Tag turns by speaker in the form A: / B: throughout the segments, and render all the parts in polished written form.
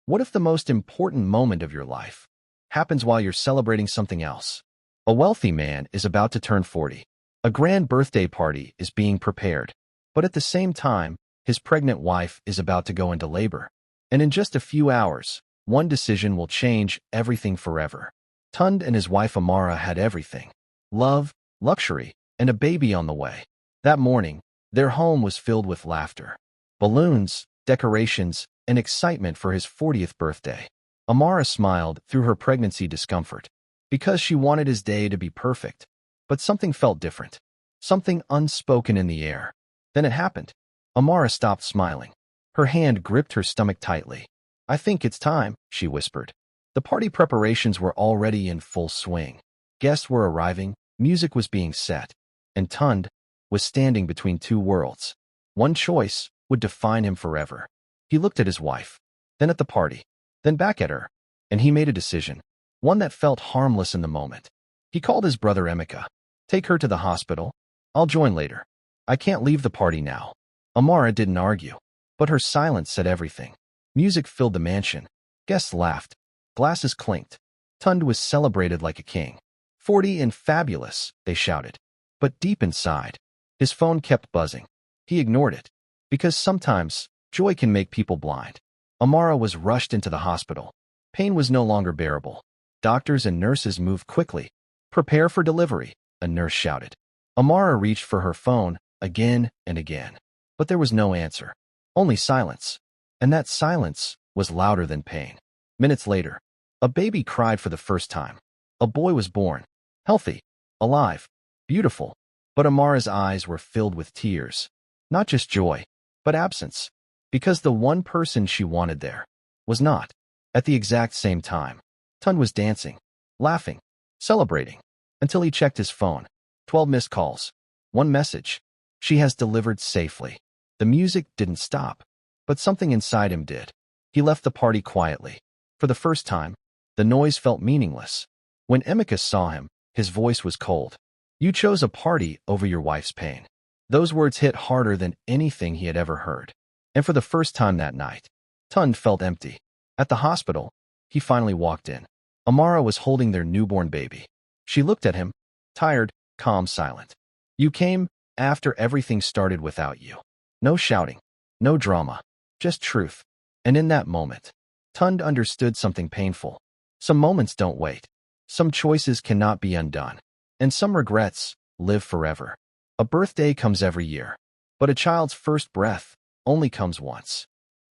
A: What if the most important moment of your life happens while you're celebrating something else? A wealthy man is about to turn 40. A grand birthday party is being prepared. But at the same time, his pregnant wife is about to go into labor. And in just a few hours, one decision will change everything forever. Tund and his wife Amara had everything: love, luxury, and a baby on the way. That morning, their home was filled with laughter, balloons, decorations, and excitement for his 40th birthday. Amara smiled through her pregnancy discomfort because she wanted his day to be perfect. But something felt different, something unspoken in the air. Then it happened. Amara stopped smiling. Her hand gripped her stomach tightly. "I think it's time," she whispered. The party preparations were already in full swing. Guests were arriving, music was being set, and Tund was standing between two worlds. One choice would define him forever. He looked at his wife, then at the party, then back at her, and he made a decision, one that felt harmless in the moment. He called his brother Emeka. "Take her to the hospital. I'll join later. I can't leave the party now." Amara didn't argue, but her silence said everything. Music filled the mansion. Guests laughed. Glasses clinked. Tund was celebrated like a king. 40 and fabulous, they shouted. But deep inside, his phone kept buzzing. He ignored it, because sometimes joy can make people blind. Amara was rushed into the hospital. Pain was no longer bearable. Doctors and nurses moved quickly. "Prepare for delivery," a nurse shouted. Amara reached for her phone again and again. But there was no answer. Only silence. And that silence was louder than pain. Minutes later, a baby cried for the first time. A boy was born. Healthy, alive, beautiful. But Amara's eyes were filled with tears. Not just joy, but absence. Because the one person she wanted there was not. At the exact same time, Tund was dancing, laughing, celebrating, until he checked his phone. 12 missed calls. One message: "She has delivered safely." The music didn't stop, but something inside him did. He left the party quietly. For the first time, the noise felt meaningless. When Emeka saw him, his voice was cold. "You chose a party over your wife's pain." Those words hit harder than anything he had ever heard. And for the first time that night, Tund felt empty. At the hospital, he finally walked in. Amara was holding their newborn baby. She looked at him, tired, calm, silent. "You came after everything started without you." No shouting, no drama, just truth. And in that moment, Tund understood something painful. Some moments don't wait. Some choices cannot be undone. And some regrets live forever. A birthday comes every year, but a child's first breath only comes once.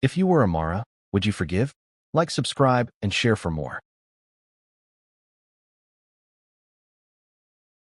A: If you were Amara, would you forgive? Like, subscribe, and share for more.